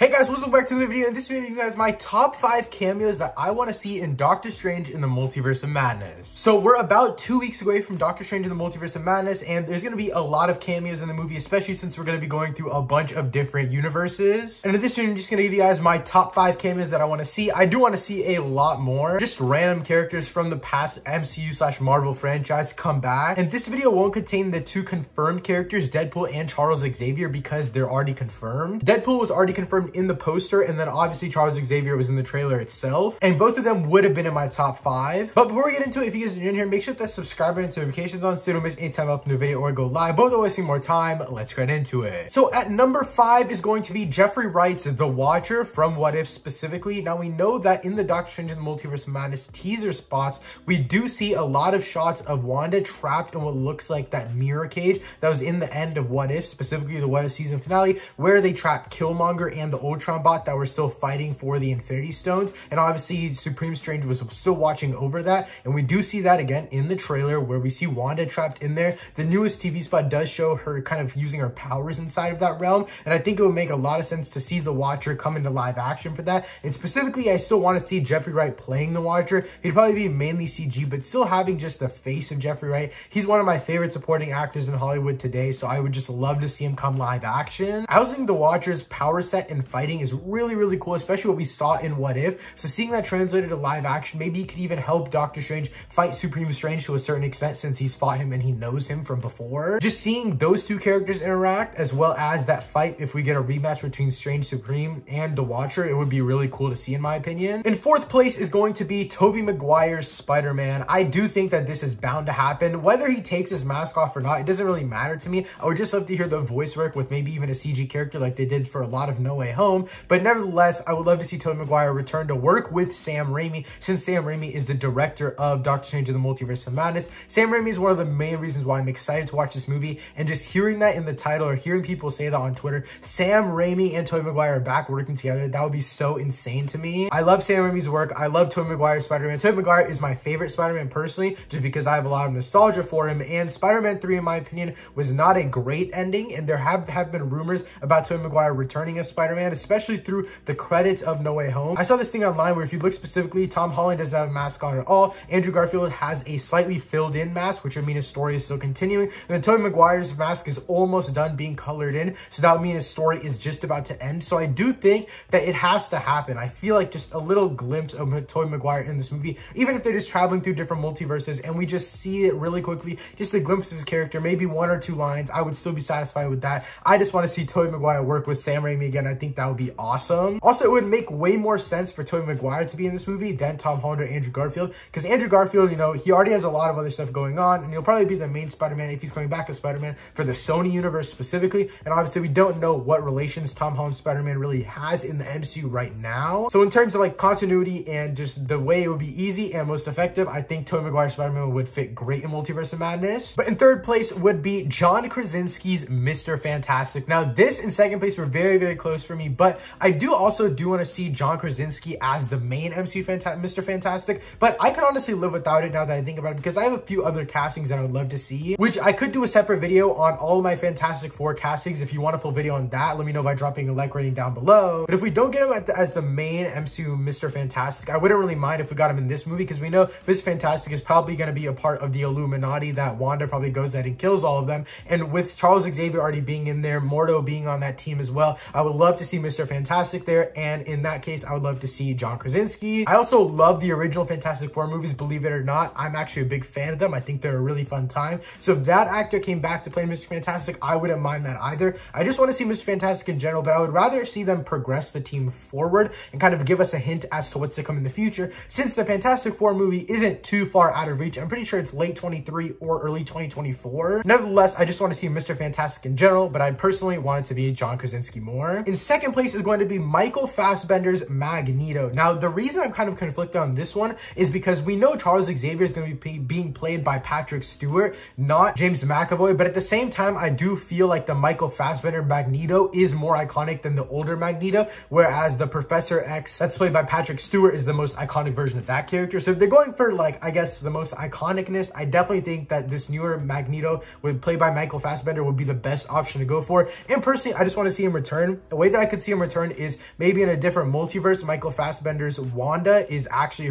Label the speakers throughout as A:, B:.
A: Hey guys, welcome back to the video. In this video, you guys, my top 5 cameos that I want to see in Doctor Strange in the Multiverse of Madness. So we're about 2 weeks away from Doctor Strange in the Multiverse of Madness, and there's going to be a lot of cameos in the movie, especially since we're going to be going through a bunch of different universes. And in this video, I'm just going to give you guys my top 5 cameos that I want to see. I do want to see a lot more, just random characters from the past MCU/Marvel franchise come back. And this video won't contain the 2 confirmed characters, Deadpool and Charles Xavier, because they're already confirmed. Deadpool was already confirmed in the poster, and then obviously Charles Xavier was in the trailer itself, and both of them would have been in my top 5. But before we get into it, if you guys are new in here, make sure that subscribe and notifications on so you don't miss any time I upload a video or go live. But without wasting more time, let's get into it. So at number 5 is going to be Jeffrey Wright's The Watcher from What If specifically. Now we know that in the Doctor Strange in the Multiverse of Madness teaser spots, we do see a lot of shots of Wanda trapped in what looks like that mirror cage that was in the end of What If, specifically the What If season finale, where they trapped Killmonger and the Ultron bot that were still fighting for the Infinity Stones. And obviously Supreme Strange was still watching over that, and we do see that again in the trailer where we see Wanda trapped in there. The newest TV spot does show her kind of using her powers inside of that realm, and I think it would make a lot of sense to see the Watcher come into live action for that. And specifically, I still want to see Jeffrey Wright playing the Watcher. He'd probably be mainly CG, but still having just the face of Jeffrey Wright. He's one of my favorite supporting actors in Hollywood today, so I would just love to see him come live action. I also think the Watcher's power set and fighting is really cool, especially what we saw in What If. So seeing that translated to live action, maybe he could even help Doctor Strange fight Supreme Strange to a certain extent, since he's fought him and he knows him from before. Just seeing those 2 characters interact, as well as that fight, if we get a rematch between Strange Supreme and the Watcher, it would be really cool to see in my opinion. In 4th place is going to be Tobey Maguire's Spider-Man. I do think that this is bound to happen. Whether he takes his mask off or not, it doesn't really matter to me. I would just love to hear the voice work with maybe even a CG character like they did for a lot of No Way Home. But nevertheless, I would love to see Tobey Maguire return to work with Sam Raimi, since Sam Raimi is the director of Doctor Strange in the Multiverse of Madness. Sam Raimi is one of the main reasons why I'm excited to watch this movie, and just hearing that in the title or hearing people say that on Twitter, Sam Raimi and Tobey Maguire are back working together, that would be so insane to me. I love Sam Raimi's work. I love Tobey Maguire's Spider-Man. Tobey Maguire is my favorite Spider-Man personally, just because I have a lot of nostalgia for him, and Spider-Man 3, in my opinion, was not a great ending, and there have been rumors about Tobey Maguire returning as Spider-Man, especially through the credits of No Way Home. I saw this thing online where if you look specifically, Tom Holland doesn't have a mask on at all. Andrew Garfield has a slightly filled in mask, which would mean his story is still continuing. And then Tobey Maguire's mask is almost done being colored in, so that would mean his story is just about to end. So I do think that it has to happen. I feel like just a little glimpse of Tobey Maguire in this movie, even if they're just traveling through different multiverses and we just see it really quickly, just a glimpse of his character, maybe 1 or 2 lines, I would still be satisfied with that. I just want to see Tobey Maguire work with Sam Raimi again. I think that would be awesome. Also, it would make way more sense for Tobey Maguire to be in this movie than Tom Holland or Andrew Garfield, because Andrew Garfield, you know, he already has a lot of other stuff going on, and he'll probably be the main Spider-Man if he's coming back as Spider-Man for the Sony universe specifically. And obviously we don't know what relations Tom Holland's Spider-Man really has in the MCU right now. So in terms of like continuity and just the way it would be easy and most effective, I think Tobey Maguire's Spider-Man would fit great in Multiverse of Madness. But in 3rd place would be John Krasinski's Mr. Fantastic. Now this and 2nd place were very close for me, but I do want to see John Krasinski as the main MCU Mr. Fantastic, but I could honestly live without it now that I think about it, because I have a few other castings that I would love to see, which I could do a separate video on all of my Fantastic Four castings. If you want a full video on that, let me know by dropping a like rating down below. But if we don't get him as the main MCU Mr. Fantastic, I wouldn't really mind if we got him in this movie, because we know Mr. Fantastic is probably going to be a part of the Illuminati that Wanda probably goes ahead and kills all of them, and with Charles Xavier already being in there, Mordo being on that team as well, I would love to see Mr. Fantastic there, and in that case, I would love to see John Krasinski. I also love the original Fantastic Four movies, believe it or not. I'm actually a big fan of them. I think they're a really fun time. So if that actor came back to play Mr. Fantastic, I wouldn't mind that either. I just want to see Mr. Fantastic in general, but I would rather see them progress the team forward and kind of give us a hint as to what's to come in the future, since the Fantastic Four movie isn't too far out of reach. I'm pretty sure it's late 23 or early 2024. Nevertheless, I just want to see Mr. Fantastic in general, but I personally want it to be John Krasinski more. In 2nd place is going to be Michael Fassbender's Magneto. Now, the reason I'm kind of conflicted on this one is because we know Charles Xavier is going to be being played by Patrick Stewart, not James McAvoy, but at the same time, I do feel like the Michael Fassbender Magneto is more iconic than the older Magneto, whereas the Professor X that's played by Patrick Stewart is the most iconic version of that character. So if they're going for, like, I guess the most iconicness, I definitely think that this newer Magneto played by Michael Fassbender would be the best option to go for. And personally, I just want to see him return. The way that I could see him return is maybe in a different multiverse. Michael Fassbender's Wanda is actually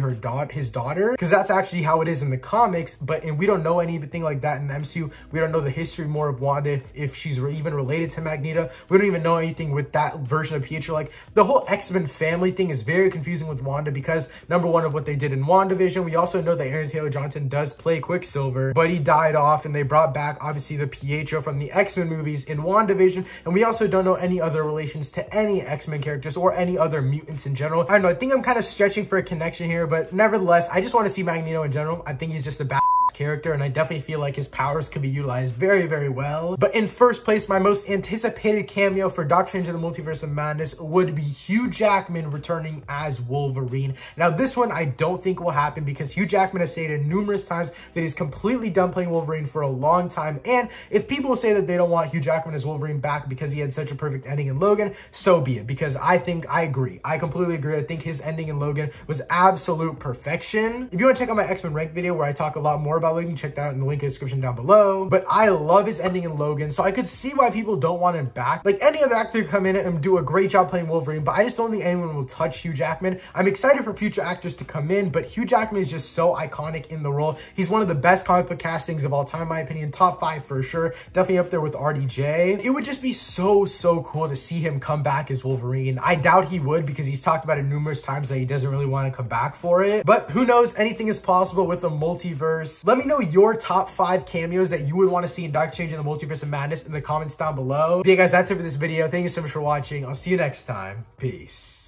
A: his daughter, because that's actually how it is in the comics. And we don't know anything like that in the MCU. We don't know the history more of Wanda, if she's even related to Magneto. We don't even know anything with that version of Pietro. Like, the whole X-Men family thing is very confusing with Wanda because, number one, of what they did in WandaVision. We also know that Aaron Taylor Johnson does play Quicksilver, but he died off, and they brought back, obviously, the Pietro from the X-Men movies in WandaVision. And we also don't know any other relations to any X-Men characters or any other mutants in general. I don't know, I think I'm kind of stretching for a connection here, but nevertheless, I just want to see Magneto in general. I think he's just a bad character, and I definitely feel like his powers could be utilized very, very well. But in first place, my most anticipated cameo for Doctor Strange in the Multiverse of Madness would be Hugh Jackman returning as Wolverine. Now, this one I don't think will happen because Hugh Jackman has stated numerous times that he's completely done playing Wolverine for a long time. And if people say that they don't want Hugh Jackman as Wolverine back because he had such a perfect ending in Logan, so be it, because I agree. I completely agree. I think his ending in Logan was absolute perfection. If you want to check out my X-Men Rank video where I talk a lot more about Logan, check that out in the link in the description down below. But I love his ending in Logan, so I could see why people don't want him back. Like, any other actor could come in and do a great job playing Wolverine, but I just don't think anyone will touch Hugh Jackman. I'm excited for future actors to come in, but Hugh Jackman is just so iconic in the role. He's one of the best comic book castings of all time, in my opinion. Top 5 for sure. Definitely up there with RDJ. It would just be so cool to see him come back as Wolverine. I doubt he would, because he's talked about it numerous times that he doesn't really want to come back for it. But who knows? Anything is possible with the multiverse. Let me know your top 5 cameos that you would want to see in Doctor Strange in the Multiverse of Madness in the comments down below. But yeah, guys, that's it for this video. Thank you so much for watching. I'll see you next time. Peace.